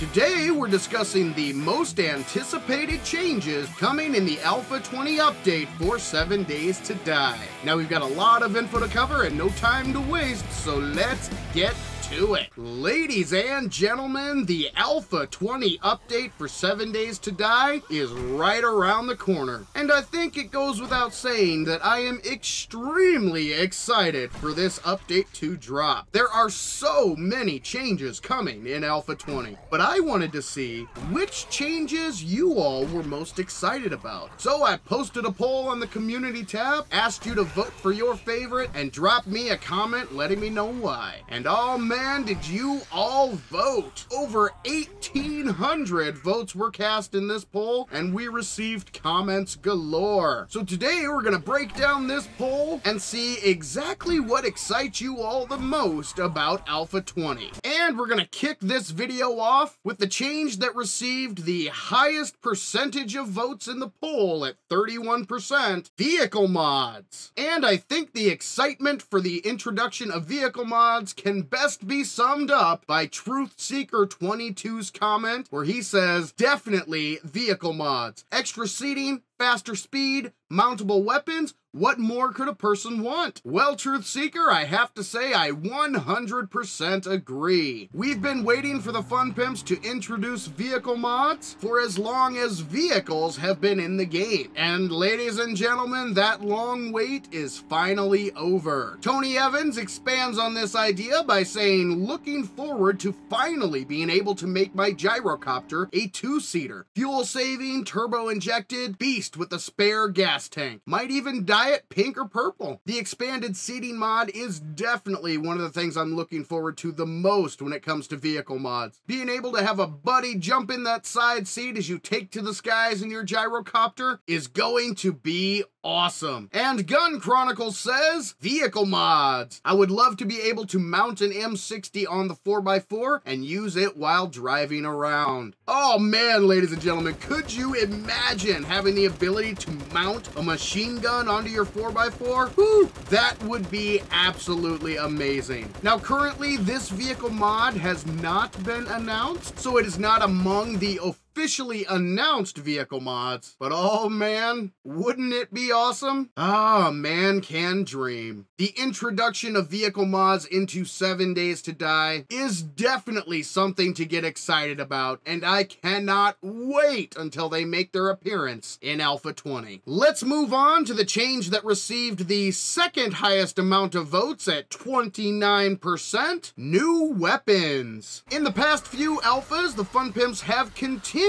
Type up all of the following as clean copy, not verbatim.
Today we're discussing the most anticipated changes coming in the Alpha 20 update for 7 Days to Die. Now we've got a lot of info to cover and no time to waste, so let's get to it. Ladies and gentlemen, the Alpha 20 update for 7 Days to Die is right around the corner. And I think it goes without saying that I am extremely excited for this update to drop. There are so many changes coming in Alpha 20, but I wanted to see which changes you all were most excited about. So I posted a poll on the community tab, asked you to vote for your favorite, and drop me a comment letting me know why. And oh man, did you all vote! Over 1,800 votes were cast in this poll, and we received comments galore. So today we're gonna break down this poll and see exactly what excites you all the most about Alpha 20. And we're gonna kick this video off with the change that received the highest percentage of votes in the poll at 31%, vehicle mods. And I think the excitement for the introduction of vehicle mods can best be summed up by TruthSeeker22's comment, where he says, definitely vehicle mods. Extra seating, faster speed, mountable weapons, what more could a person want? Well, Truthseeker, I have to say I 100% agree. We've been waiting for the Fun Pimps to introduce vehicle mods for as long as vehicles have been in the game. And ladies and gentlemen, that long wait is finally over. Tony Evans expands on this idea by saying, looking forward to finally being able to make my gyrocopter a 2-seater. Fuel saving, turbo injected, beast with a spare gas tank. Might even diet pink or purple. The expanded seating mod is definitely one of the things I'm looking forward to the most when it comes to vehicle mods. Being able to have a buddy jump in that side seat as you take to the skies in your gyrocopter is going to be awesome. And Gun Chronicles says, vehicle mods. I would love to be able to mount an M60 on the 4x4 and use it while driving around. Oh man, ladies and gentlemen, could you imagine having the ability to mount a machine gun onto your 4x4? Whew, that would be absolutely amazing. Now currently this vehicle mod has not been announced, so it is not among the officially announced vehicle mods, but oh man, wouldn't it be awesome? Ah, man can dream. The introduction of vehicle mods into 7 Days to Die is definitely something to get excited about, and I cannot wait until they make their appearance in Alpha 20. Let's move on to the change that received the second highest amount of votes at 29%, new weapons. In the past few alphas, the Fun Pimps have continued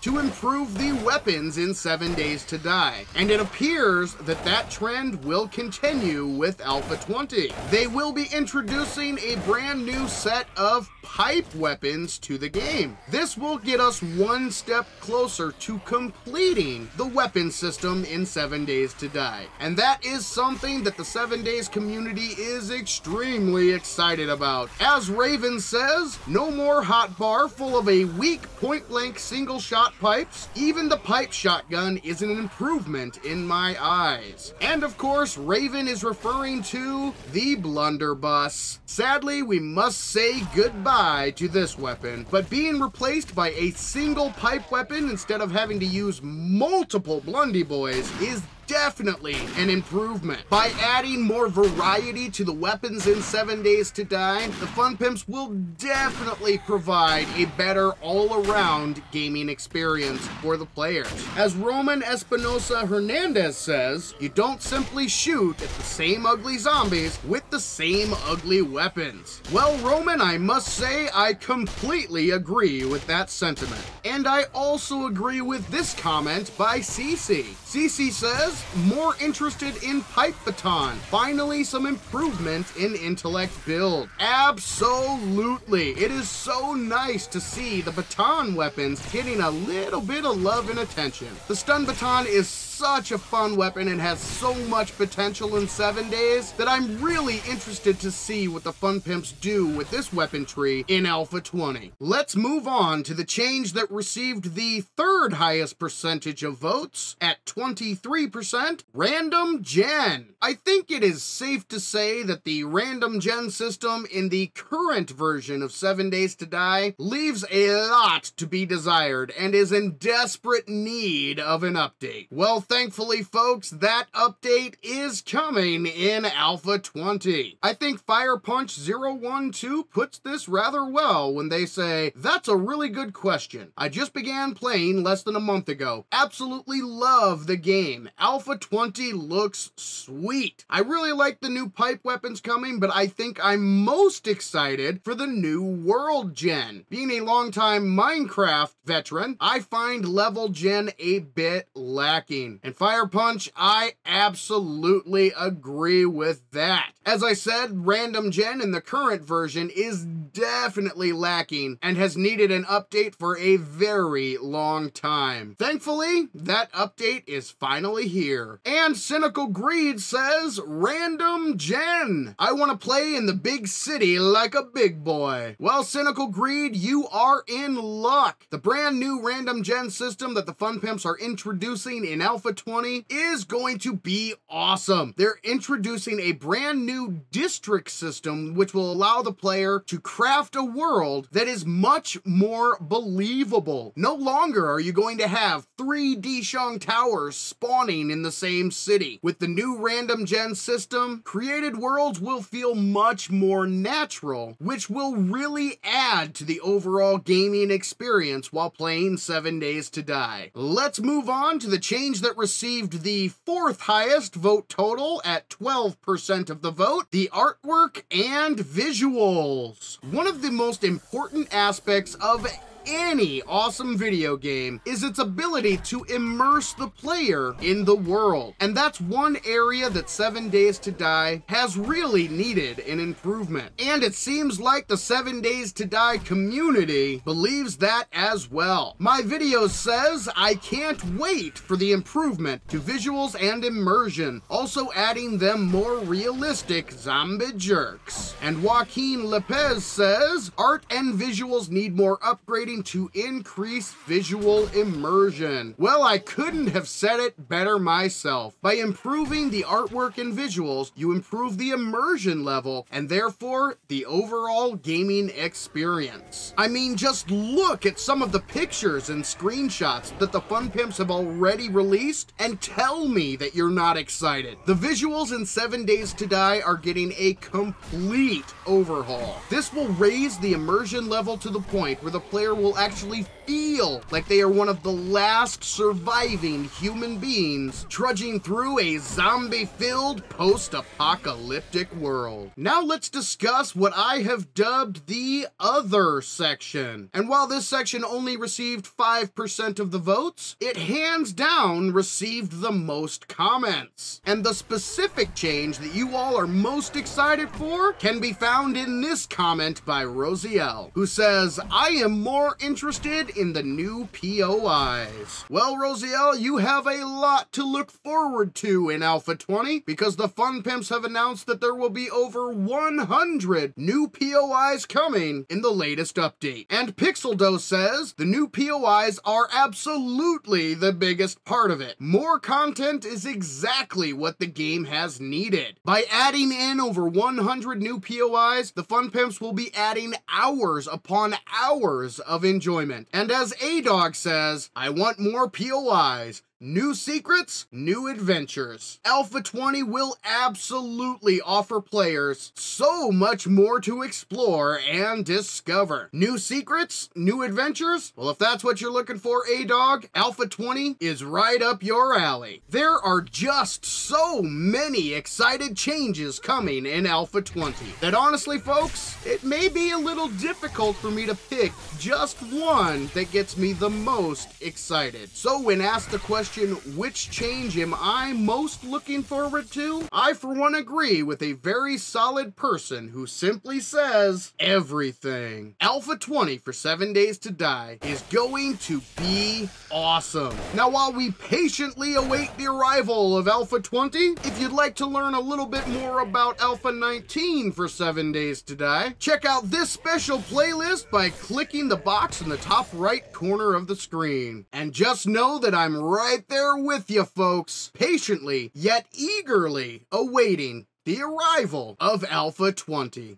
to improve the weapons in 7 Days to Die, and it appears that that trend will continue with Alpha 20. They will be introducing a brand new set of pipe weapons to the game. This will get us one step closer to completing the weapon system in 7 Days to Die, and that is something that the 7 Days community is extremely excited about. As Raven says, no more hotbar full of a weak point-blank single shot pipes. Even the pipe shotgun is an improvement in my eyes. And of course, Raven is referring to the blunderbuss. Sadly, we must say goodbye to this weapon, but being replaced by a single pipe weapon instead of having to use multiple blundy boys is definitely an improvement. By adding more variety to the weapons in 7 Days to Die, the Fun Pimps will definitely provide a better all-around gaming experience for the players. As Roman Espinosa Hernandez says, you don't simply shoot at the same ugly zombies with the same ugly weapons. Well, Roman, I must say I completely agree with that sentiment. And I also agree with this comment by CC. CC says, more interested in pipe baton. Finally, some improvement in intellect build. Absolutely. It is so nice to see the baton weapons getting a little bit of love and attention. The stun baton is such a fun weapon and has so much potential in 7 days that I'm really interested to see what the Fun Pimps do with this weapon tree in Alpha 20. Let's move on to the change that received the third highest percentage of votes at 23%, Random Gen. I think it is safe to say that the Random Gen system in the current version of 7 Days to Die leaves a lot to be desired and is in desperate need of an update. Well, thankfully, folks, that update is coming in Alpha 20. I think Fire Punch 012 puts this rather well when they say, "That's a really good question. I just began playing less than a month ago. Absolutely love the game. Alpha 20 looks sweet. I really like the new pipe weapons coming, but I think I'm most excited for the new World Gen. Being a longtime Minecraft veteran, I find level gen a bit lacking." And Fire Punch, I absolutely agree with that. As I said, Random Gen in the current version is definitely lacking and has needed an update for a very long time. Thankfully, that update is finally here. And Cynical Greed says, "Random Gen. I want to play in the big city like a big boy." Well, Cynical Greed, you are in luck. The brand new Random Gen system that the Fun Pimps are introducing in Alpha 20 is going to be awesome. They're introducing a brand new district system which will allow the player to craft a world that is much more believable. No longer are you going to have 3 Dishang towers spawning in the same city. With the new Random Gen system, created worlds will feel much more natural, which will really add to the overall gaming experience while playing 7 Days to Die. Let's move on to the change that received the fourth highest vote total at 12% of the vote, the artwork and visuals. One of the most important aspects of any awesome video game is its ability to immerse the player in the world. And that's one area that 7 Days to Die has really needed an improvement. And it seems like the 7 Days to Die community believes that as well. My video says I can't wait for the improvement to visuals and immersion, also adding them more realistic zombie jerks. And Joaquin Lopez says art and visuals need more upgrading to increase visual immersion. Well, I couldn't have said it better myself. By improving the artwork and visuals, you improve the immersion level and therefore the overall gaming experience. I mean, just look at some of the pictures and screenshots that the Fun Pimps have already released and tell me that you're not excited. The visuals in 7 Days to Die are getting a complete overhaul. This will raise the immersion level to the point where the player will actually feel like they are one of the last surviving human beings trudging through a zombie-filled post-apocalyptic world. Now let's discuss what I have dubbed the other section. And while this section only received 5% of the votes, it hands down received the most comments. And the specific change that you all are most excited for can be found in this comment by Rosiel, who says, "I am more interested in the new POIs." Well, Rosiel, you have a lot to look forward to in Alpha 20 because the Fun Pimps have announced that there will be over 100 new POIs coming in the latest update. And Pixeldo says the new POIs are absolutely the biggest part of it. More content is exactly what the game has needed. By adding in over 100 new POIs, the Fun Pimps will be adding hours upon hours of enjoyment. And as A-Dog says, "I want more POIs. New secrets, new adventures." Alpha 20 will absolutely offer players so much more to explore and discover. New secrets, new adventures? Well, if that's what you're looking for, A-Dog, Alpha 20 is right up your alley. There are just so many excited changes coming in Alpha 20 that honestly, folks, it may be a little difficult for me to pick just one that gets me the most excited. So when asked the question question, which change am I most looking forward to? I, for one, agree with a very solid person who simply says everything. Alpha 20 for 7 Days to Die is going to be awesome. Now, while we patiently await the arrival of Alpha 20, if you'd like to learn a little bit more about Alpha 19 for 7 Days to Die, check out this special playlist by clicking the box in the top right corner of the screen. And just know that I'm right there with you folks, patiently yet eagerly awaiting the arrival of Alpha 20.